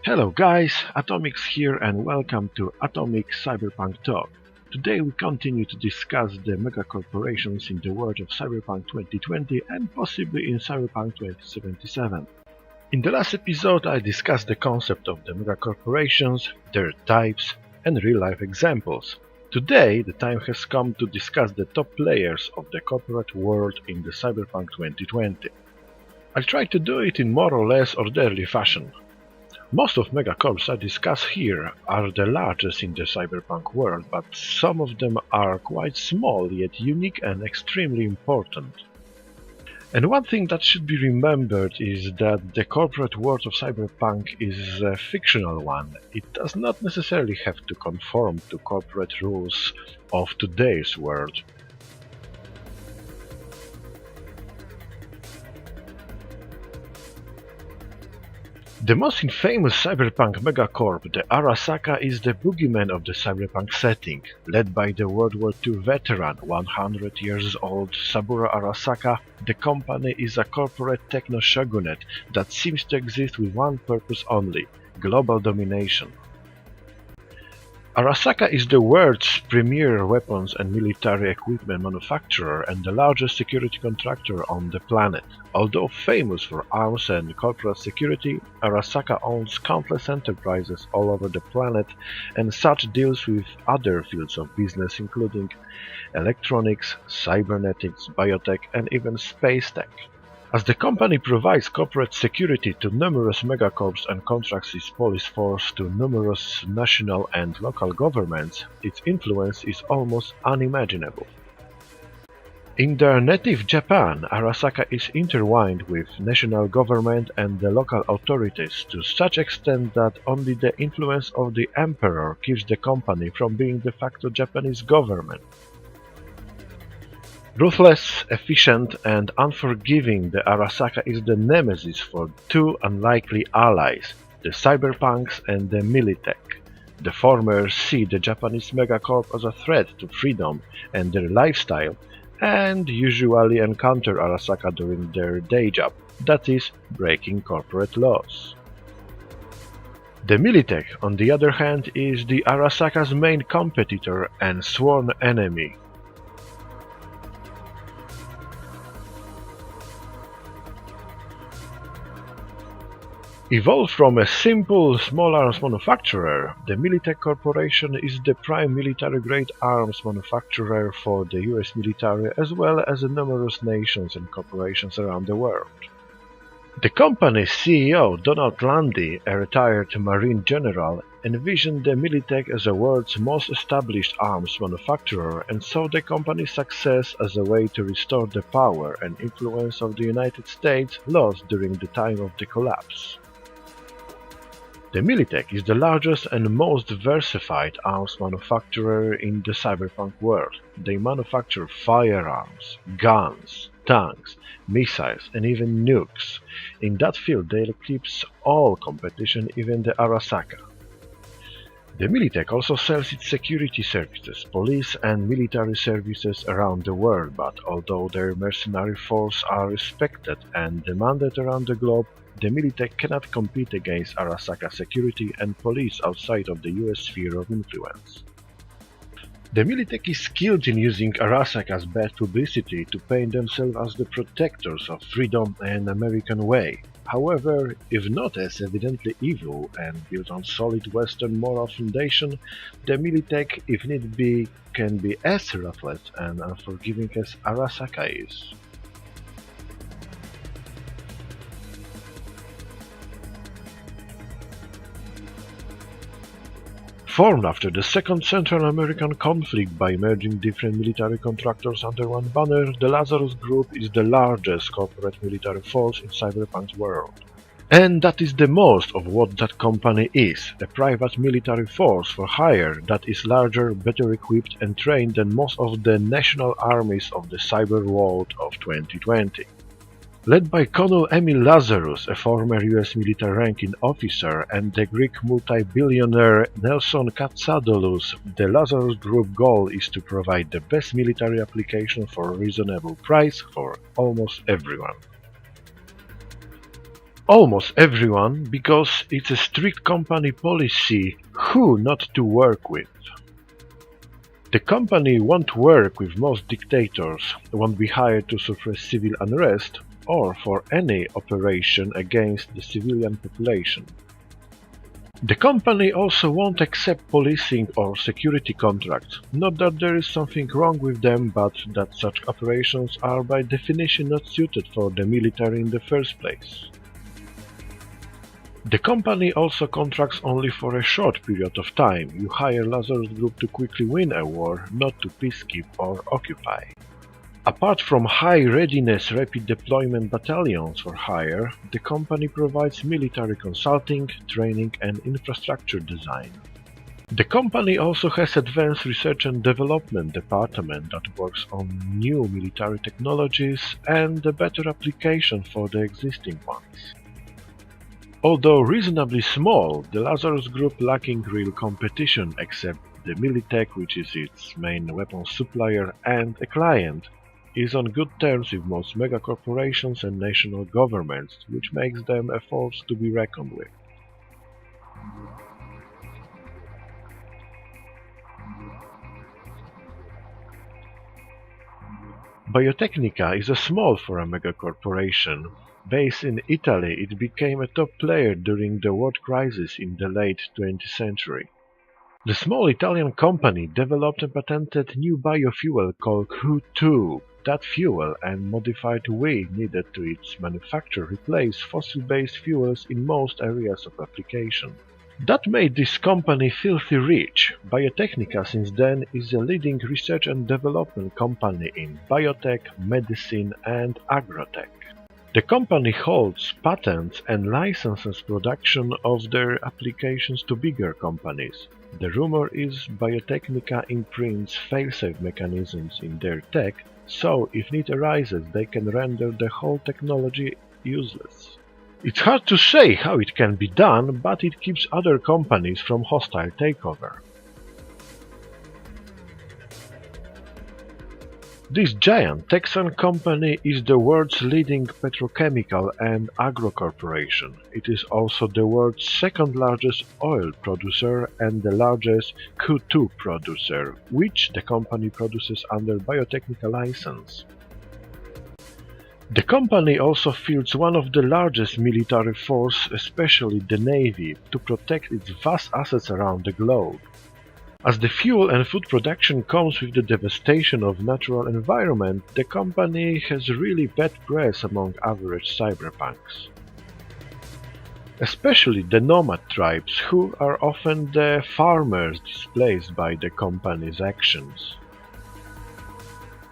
Hello guys, Atomics here and welcome to Atomic Cyberpunk Talk. Today we continue to discuss the megacorporations in the world of Cyberpunk 2020 and possibly in Cyberpunk 2077. In the last episode I discussed the concept of the megacorporations, their types and real-life examples. Today the time has come to discuss the top players of the corporate world in the Cyberpunk 2020. I'll try to do it in more or less orderly fashion. Most of megacorps I discuss here are the largest in the cyberpunk world, but some of them are quite small yet unique and extremely important. And one thing that should be remembered is that the corporate world of cyberpunk is a fictional one. It does not necessarily have to conform to corporate rules of today's world. The most infamous cyberpunk megacorp, the Arisaka, is the boogeyman of the cyberpunk setting. Led by the World War II veteran, 100 years old Saburo Arisaka, the company is a corporate techno-shogunate that seems to exist with one purpose only: global domination. Arisaka is the world's premier weapons and military equipment manufacturer and the largest security contractor on the planet. Although famous for arms and corporate security, Arisaka owns countless enterprises all over the planet and such deals with other fields of business including electronics, cybernetics, biotech and even space tech. As the company provides corporate security to numerous megacorps and contracts its police force to numerous national and local governments, its influence is almost unimaginable. In their native Japan, Arisaka is intertwined with national government and the local authorities to such extent that only the influence of the emperor keeps the company from being de facto Japanese government. Ruthless, efficient, and unforgiving, the Arisaka is the nemesis for two unlikely allies, the Cyberpunks and the Militech. The former see the Japanese megacorp as a threat to freedom and their lifestyle, and usually encounter Arisaka during their day job, that is, breaking corporate laws. The Militech, on the other hand, is the Arisaka's main competitor and sworn enemy. Evolved from a simple small arms manufacturer, the Militech Corporation is the prime military-grade arms manufacturer for the US military as well as numerous nations and corporations around the world. The company's CEO, Donald Landy, a retired Marine general, envisioned the Militech as the world's most established arms manufacturer and saw the company's success as a way to restore the power and influence of the United States lost during the time of the collapse. The Militech is the largest and most diversified arms manufacturer in the cyberpunk world. They manufacture firearms, guns, tanks, missiles and even nukes. In that field they eclipse all competition, even the Arisaka. The Militech also sells its security services, police and military services around the world, but although their mercenary force are respected and demanded around the globe, the Militech cannot compete against Arisaka security and police outside of the US sphere of influence. The Militech is skilled in using Arisaka's bad publicity to paint themselves as the protectors of freedom and American way. However, if not as evidently evil and built on solid Western moral foundation, the Militech, if need be, can be as ruthless and unforgiving as Arisaka is. Formed after the Second Central American conflict by merging different military contractors under one banner, the Lazarus Group is the largest corporate military force in Cyberpunk's world. And that is the most of what that company is, a private military force for hire that is larger, better equipped and trained than most of the national armies of the cyber world of 2020. Led by Colonel Emil Lazarus, a former US military ranking officer, and the Greek multi-billionaire Nelson Katsadoulos, the Lazarus Group goal is to provide the best military application for a reasonable price for almost everyone. Almost everyone, because it's a strict company policy who not to work with. The company won't work with most dictators, won't be hired to suppress civil unrest, or for any operation against the civilian population. The company also won't accept policing or security contracts, not that there is something wrong with them, but that such operations are by definition not suited for the military in the first place. The company also contracts only for a short period of time. You hire Lazarus Group to quickly win a war, not to peacekeep or occupy. Apart from high readiness rapid deployment battalions for hire, the company provides military consulting, training and infrastructure design. The company also has advanced research and development department that works on new military technologies and a better application for the existing ones. Although reasonably small, the Lazarus Group lacking real competition except the Militech, which is its main weapons supplier and a client, is on good terms with most megacorporations and national governments, which makes them a force to be reckoned with. Biotechnica is a small for a megacorporation. Based in Italy, it became a top player during the world crisis in the late 20th century. The small Italian company developed a patented new biofuel called Q2. That fuel and modified whey needed to its manufacture replace fossil-based fuels in most areas of application. That made this company filthy rich. Biotechnica since then is a leading research and development company in biotech, medicine and agrotech. The company holds patents and licenses production of their applications to bigger companies. The rumor is Biotechnica imprints failsafe mechanisms in their tech, so if need arises they can render the whole technology useless. It's hard to say how it can be done, but it keeps other companies from hostile takeover. This giant Texan company is the world's leading petrochemical and agro corporation. It is also the world's second largest oil producer and the largest Q2 producer, which the company produces under Biotechnical license. The company also fields one of the largest military force, especially the Navy, to protect its vast assets around the globe. As the fuel and food production comes with the devastation of natural environment, the company has really bad press among average cyberpunks. Especially the nomad tribes, who are often the farmers displaced by the company's actions.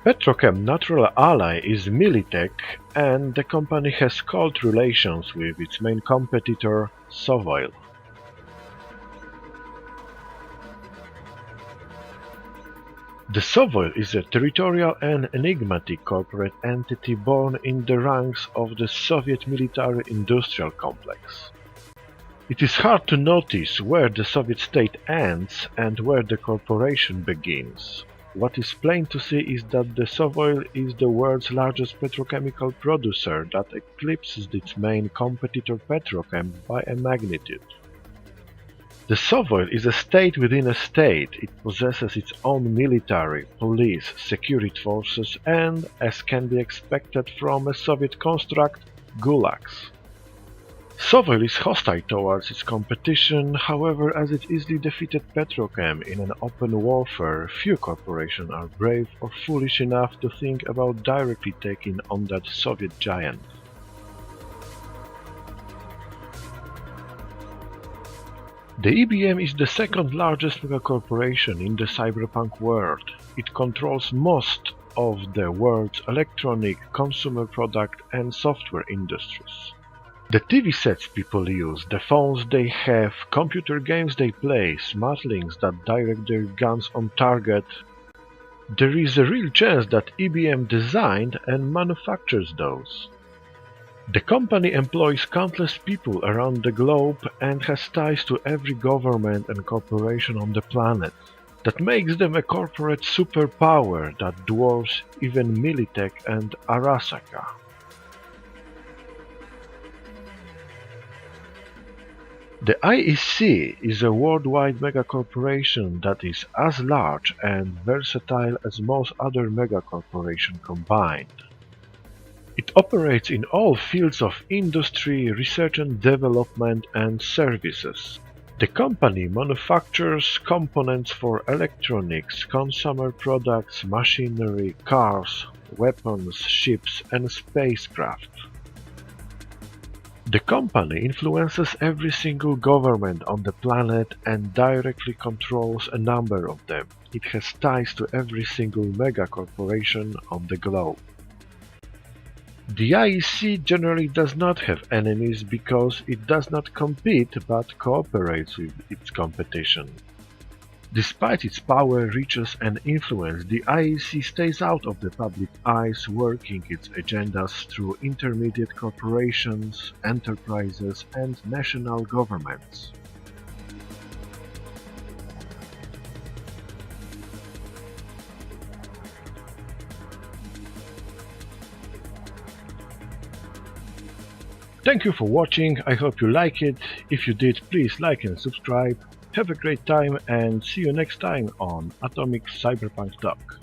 Petrochem natural ally is Militech, and the company has cold relations with its main competitor, Serval. The Serval is a territorial and enigmatic corporate entity born in the ranks of the Soviet military-industrial complex. It is hard to notice where the Soviet state ends and where the corporation begins. What is plain to see is that the Serval is the world's largest petrochemical producer that eclipses its main competitor Petrochem by a magnitude. The Serval is a state within a state. It possesses its own military, police, security forces and, as can be expected from a Soviet construct, gulags. Serval is hostile towards its competition, however, as it easily defeated Petrochem in an open warfare, few corporations are brave or foolish enough to think about directly taking on that Soviet giant. The IBM is the second largest megacorporation in the cyberpunk world. It controls most of the world's electronic, consumer product and software industries. The TV sets people use, the phones they have, computer games they play, smart links that direct their guns on target. There is a real chance that IBM designed and manufactures those. The company employs countless people around the globe and has ties to every government and corporation on the planet. That makes them a corporate superpower that dwarfs even Militech and Arisaka. The IEC is a worldwide megacorporation that is as large and versatile as most other megacorporations combined. It operates in all fields of industry, research and development, and services. The company manufactures components for electronics, consumer products, machinery, cars, weapons, ships, and spacecraft. The company influences every single government on the planet and directly controls a number of them. It has ties to every single megacorporation on the globe. The IEC generally does not have enemies because it does not compete but cooperates with its competition. Despite its power, riches and influence, the IEC stays out of the public eyes, working its agendas through intermediate corporations, enterprises and national governments. Thank you for watching, I hope you like it. If you did, please like and subscribe. Have a great time and see you next time on Atomic Cyberpunk Talk.